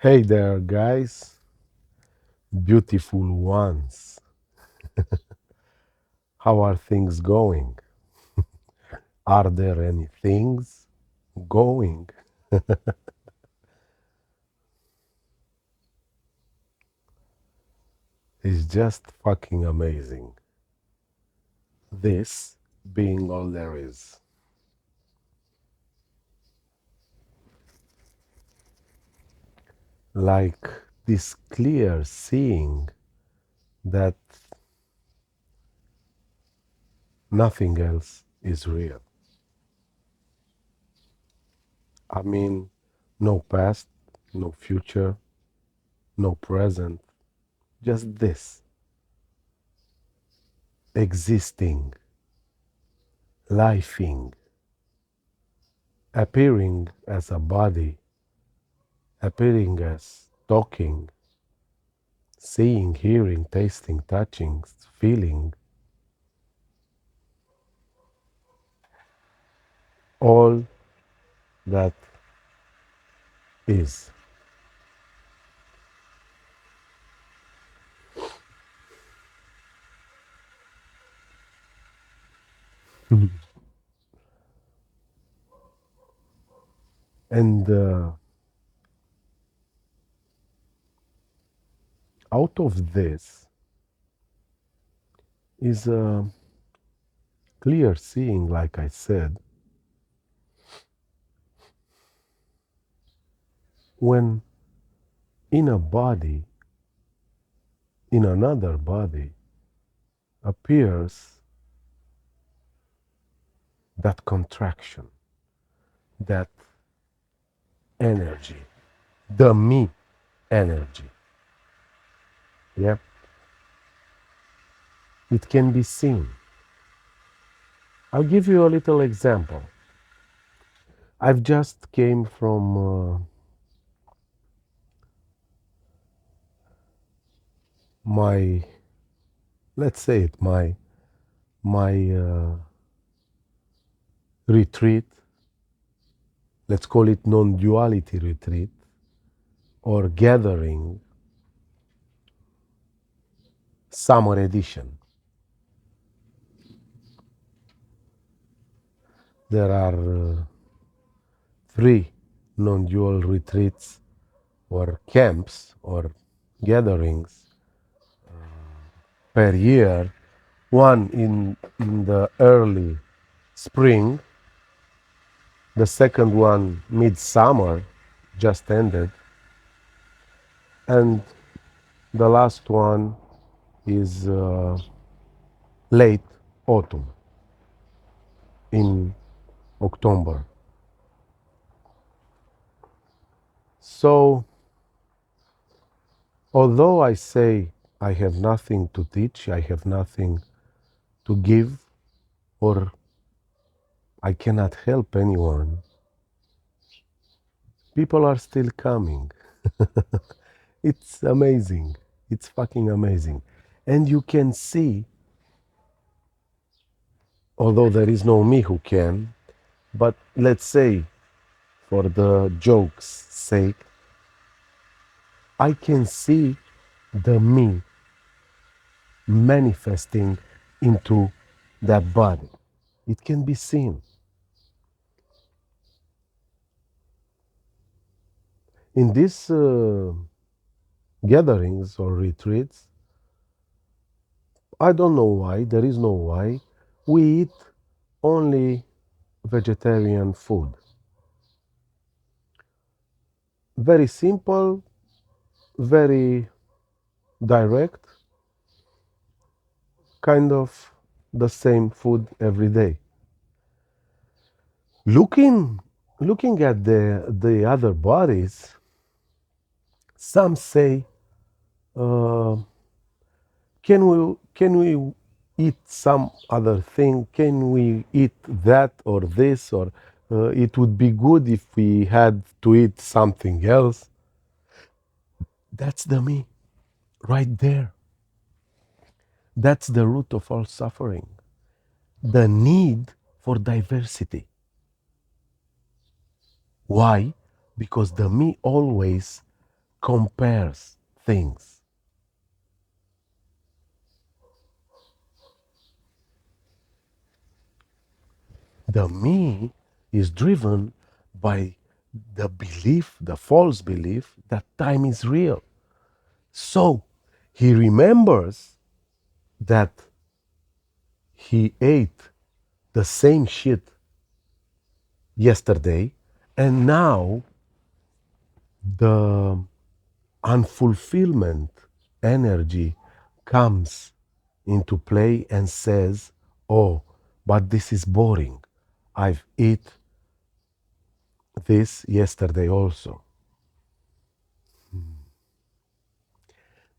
Hey there, guys, beautiful ones. How are things going? Are there any things going? It's just fucking amazing. This being all there is. Like this clear seeing that nothing else is real. I mean, no past, no future, no present, just this existing, lifing, appearing as a body, appearing as talking, seeing, hearing, tasting, touching, feeling, all that is. And out of this is a clear seeing, like I said, when in a body, in another body, appears that contraction, that energy, the me energy. Yep, it can be seen. I'll give you a little example. I've just came from my, let's say it, my retreat. Let's call it non-duality retreat or gathering, summer edition. There are three non-dual retreats or camps or gatherings per year. One in the early spring, the second one midsummer, just ended, and the last one is late autumn in October. So, although I say I have nothing to teach, I have nothing to give, or I cannot help anyone, people are still coming. It's amazing. It's fucking amazing. And you can see, although there is no me who can, but let's say for the joke's sake, I can see the me manifesting into that body. It can be seen. In these gatherings or retreats, I don't know why, there is no why, we eat only vegetarian food. Very simple, very direct, kind of the same food every day. Looking looking at the other bodies, some say, uh, can we eat some other thing? Can we eat that or this? Or it would be good if we had to eat something else. That's the me, right there. That's the root of all suffering. The need for diversity. Why? Because the me always compares things. The me is driven by the belief, the false belief that time is real. So he remembers that he ate the same shit yesterday, and now the unfulfillment energy comes into play and says, oh, but this is boring. I've eat this yesterday also.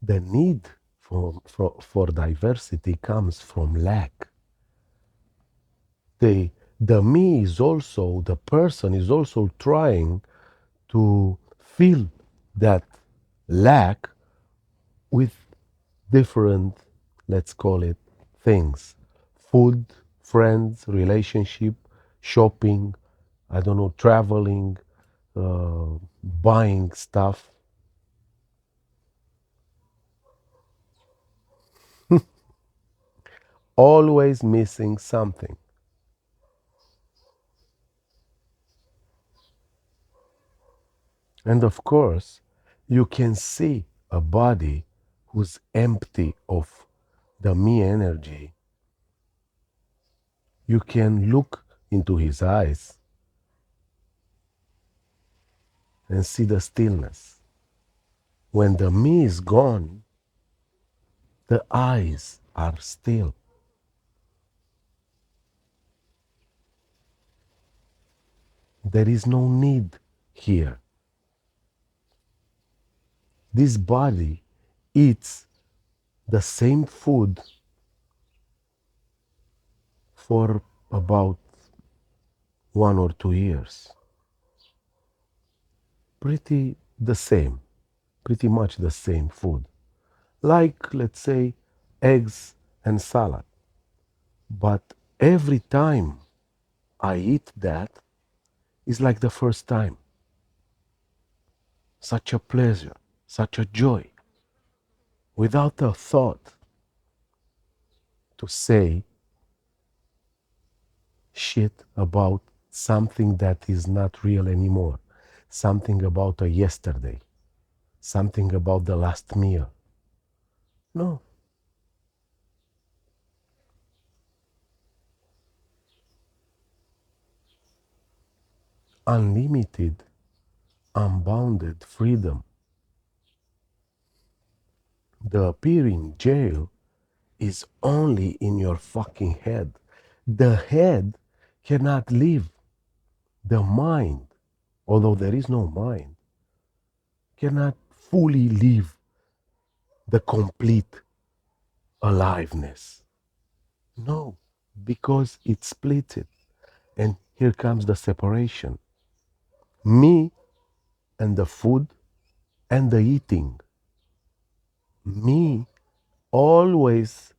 The need for diversity comes from lack. The, the me is also, the person is also trying to fill that lack with different, let's call it, things: food, friends, relationship, shopping, I don't know, traveling, buying stuff. Always missing something. And of course, you can see a body who's empty of the me energy. You can look into his eyes and see the stillness. When the me is gone, the eyes are still. There is no need here. This body eats the same food for about 1 or 2 years. Pretty the same, pretty much the same food. Like, let's say, eggs and salad. But every time I eat that, it's like the first time. Such a pleasure, such a joy, without a thought to say shit about something that is not real anymore, something about a yesterday, something about the last meal. No, unlimited, unbounded freedom. The appearing jail is only in your fucking head. The head cannot live. The mind, although there is no mind, cannot fully live the complete aliveness. No, because it splits it. And here comes the separation. Me and the food and the eating. Me always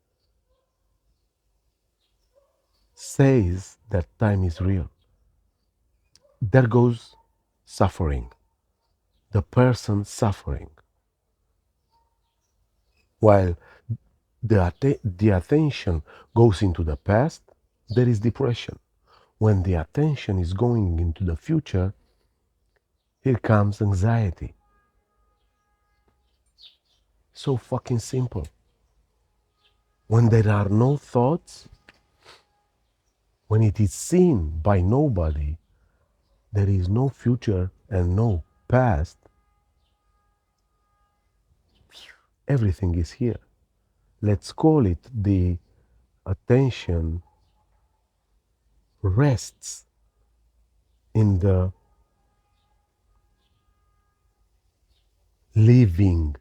says that time is real. There goes suffering, the person suffering. While the attention goes into the past, there is depression. When the attention is going into the future, here comes anxiety. So fucking simple. When there are no thoughts, when it is seen by nobody, there is no future and no past. Everything is here. Let's call it the attention rests in the living,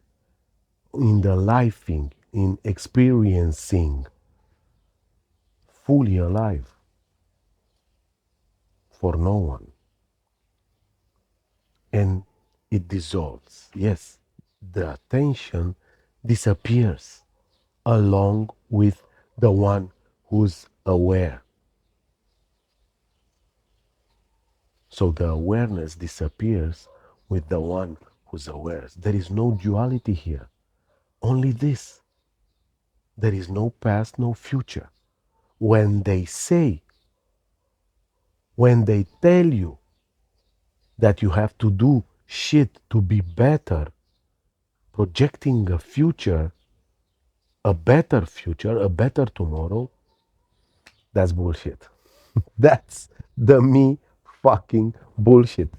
in the lifing, in experiencing, fully alive for no one. And it dissolves. Yes, the attention disappears along with the one who's aware. So the awareness disappears with the one who's aware. There is no duality here. Only this. There is no past, no future. When they say, when they tell you that you have to do shit to be better, projecting a better tomorrow, that's bullshit. That's the me fucking bullshit.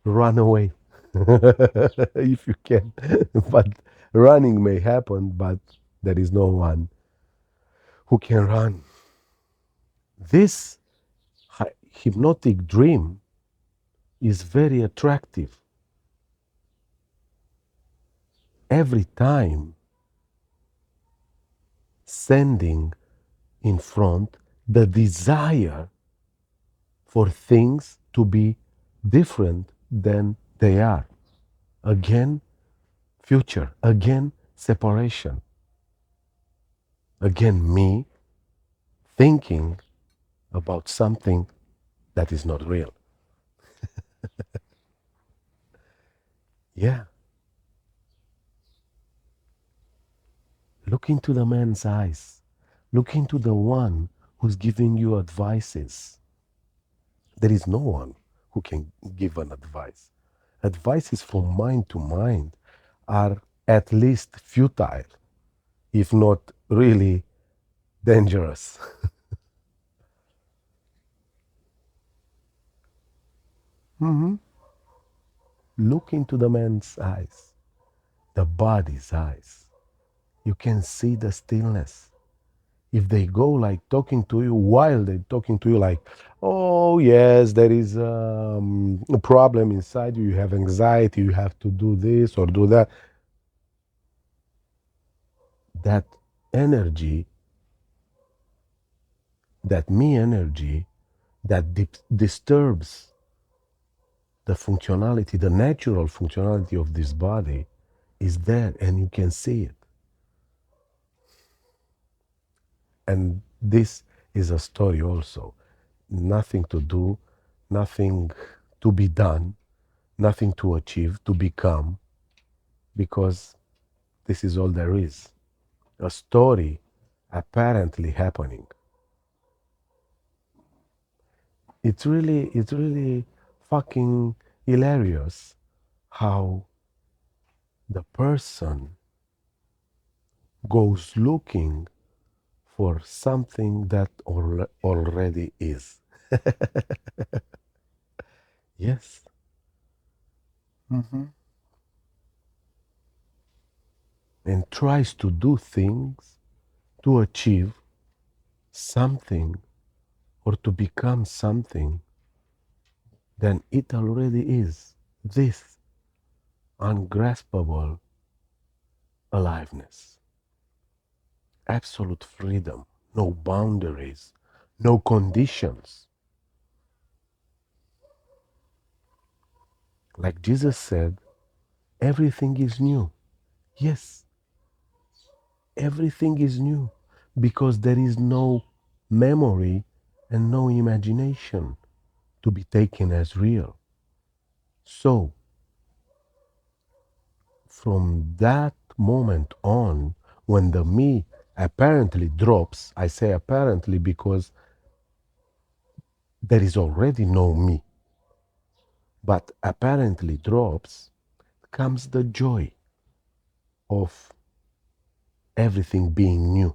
Run away if you can. But running may happen, but there is no one who can run. This hypnotic dream is very attractive. Every time sending in front the desire for things to be different than they are. Again, future. Again, separation. Again, me thinking about something that is not real. Yeah. Look into the man's eyes. Look into the one who's giving you advices. There is no one who can give an advice. Advices from mind to mind are at least futile, if not really dangerous. Mhm. Look into the man's eyes, the body's eyes. You can see the stillness. If they go like talking to you while they're talking to you, like, oh, yes, there is a problem inside you, you have anxiety, you have to do this or do that, that energy, that me energy, that disturbs the functionality, the natural functionality of this body is there and you can see it. And this is a story also. Nothing to do, nothing to be done, nothing to achieve, to become, because this is all there is. A story apparently happening. It's really fucking hilarious how the person goes looking for something that already is. Yes. Mhm. And tries to do things to achieve something or to become something than it already is. This ungraspable aliveness, absolute freedom, no boundaries, no conditions. Like Jesus said, everything is new. Yes, everything is new because there is no memory and no imagination to be taken as real. So, from that moment on, when the me apparently drops, I say apparently because there is already no me, but apparently drops, comes the joy of everything being new.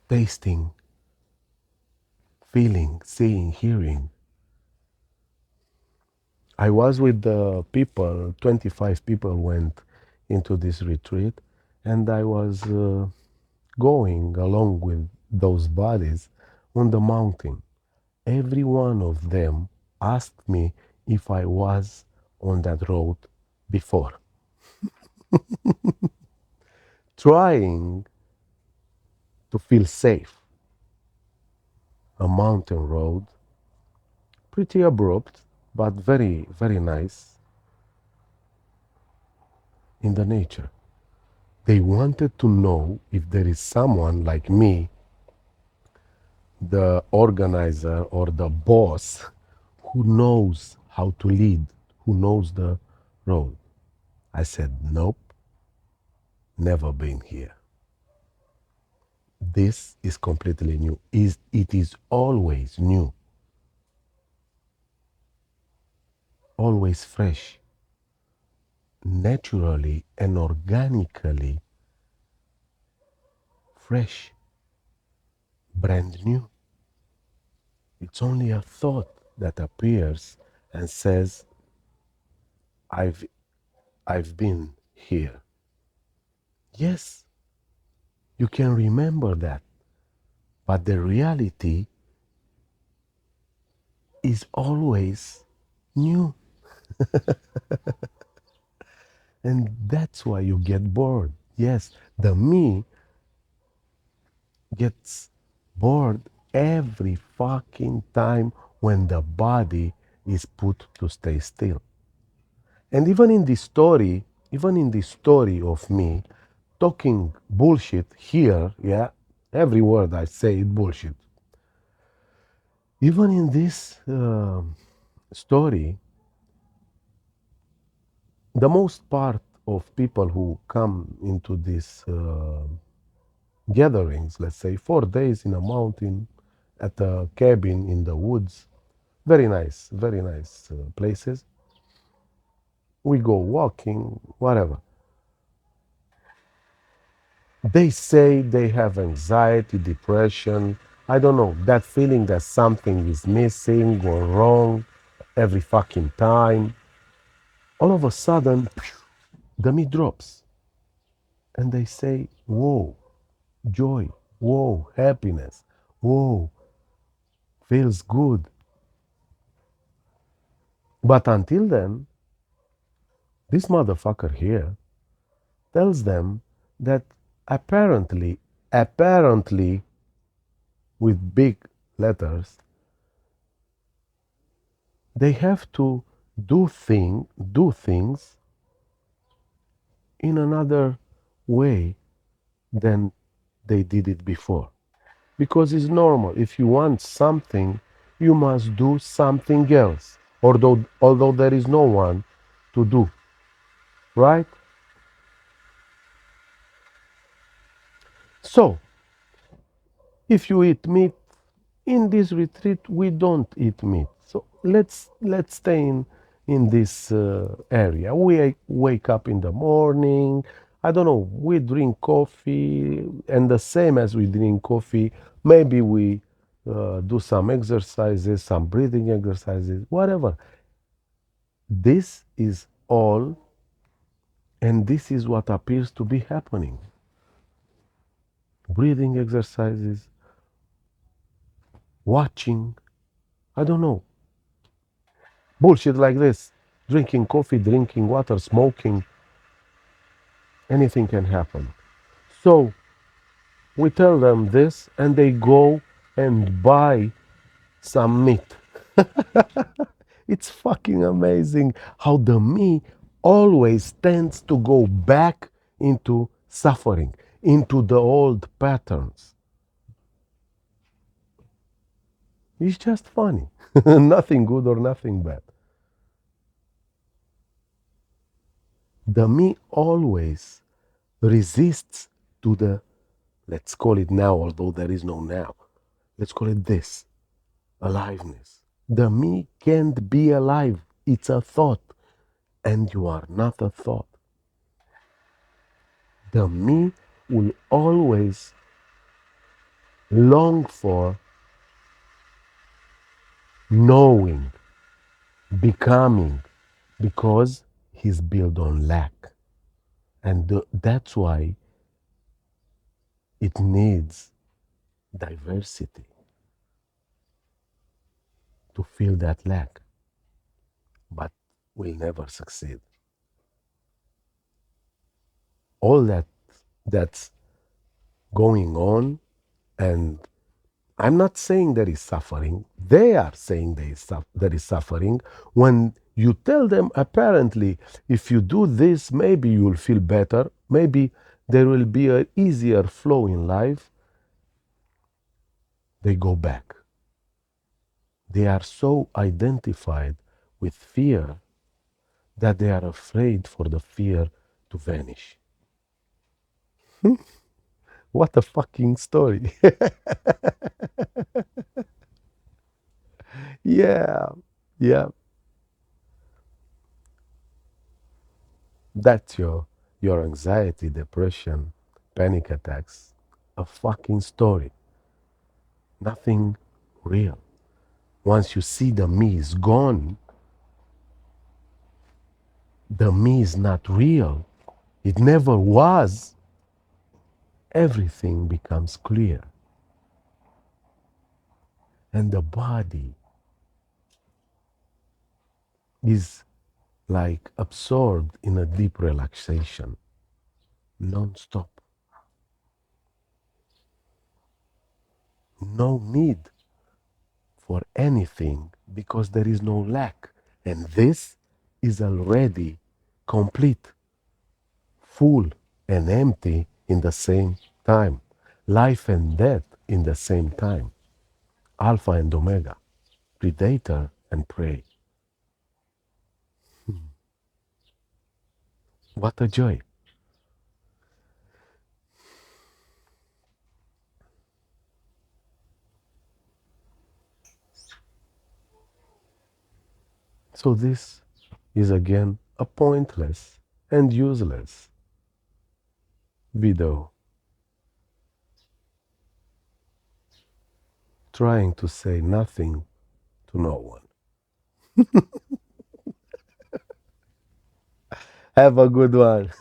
Tasting, feeling, seeing, hearing. I was with the people, 25 people went into this retreat, and I was going along with those bodies on the mountain. Every one of them asked me if I was on that road before, trying to feel safe. A mountain road, pretty abrupt, but very, very nice in the nature. They wanted to know if there is someone like me, the organizer or the boss, who knows how to lead, who knows the road. I said, nope, never been here. This is completely new. It is always new, always fresh, naturally and organically fresh, brand new. It's only a thought that appears and says, I've I've been here. Yes, you can remember that, but the reality is always new. And that's why you get bored. Yes, the me gets bored every fucking time when the body is put to stay still. And even in this story of me talking bullshit here, yeah, every word I say is bullshit. Even in this story, the most part of people who come into these gatherings, let's say 4 days in a mountain, at a cabin in the woods, very nice places. We go walking, whatever. They say they have anxiety, depression, I don't know, that feeling that something is missing or wrong every fucking time. All of a sudden, the meat drops and they say, whoa, joy, whoa, happiness, whoa, feels good. But until then, this motherfucker here tells them that apparently, with big letters, they have to do things in another way than they did it before. Because it's normal. If you want something, you must do something else. Although there is no one to do, right? So, if you eat meat, in this retreat we don't eat meat. So let's stay in this area. We wake up in the morning. I don't know. We drink coffee, and the same as we drink coffee, maybe we do some exercises, some breathing exercises, whatever. This is all, and this is what appears to be happening. Breathing exercises, watching, I don't know, bullshit like this. Drinking coffee, drinking water, smoking, anything can happen. So we tell them this, and they go and buy some meat. It's fucking amazing how the me always tends to go back into suffering, into the old patterns. It's just funny. Nothing good or nothing bad. The me always resists to the, let's call it now, although there is no now, let's call it this, aliveness. The me can't be alive. It's a thought, and you are not a thought. The me will always long for knowing, becoming, because he's built on lack. And that's why it needs diversity to fill that lack. But we'll never succeed. All that's going on, and I'm not saying there is suffering. They are saying there is suffering. When you tell them, apparently, if you do this, maybe you'll feel better. Maybe there will be an easier flow in life. They go back. They are so identified with fear that they are afraid for the fear to vanish. What a fucking story. Yeah, yeah. That's your anxiety, depression, panic attacks. A fucking story. Nothing real. Once you see the me is gone, the me is not real. It never was. Everything becomes clear. And the body is like absorbed in a deep relaxation, non-stop. No need for anything because there is no lack. And this is already complete, full, and empty in the same time. Life and death in the same time. Alpha and Omega, predator and prey. What a joy. So, this is again a pointless and useless video trying to say nothing to no one. Have a good one.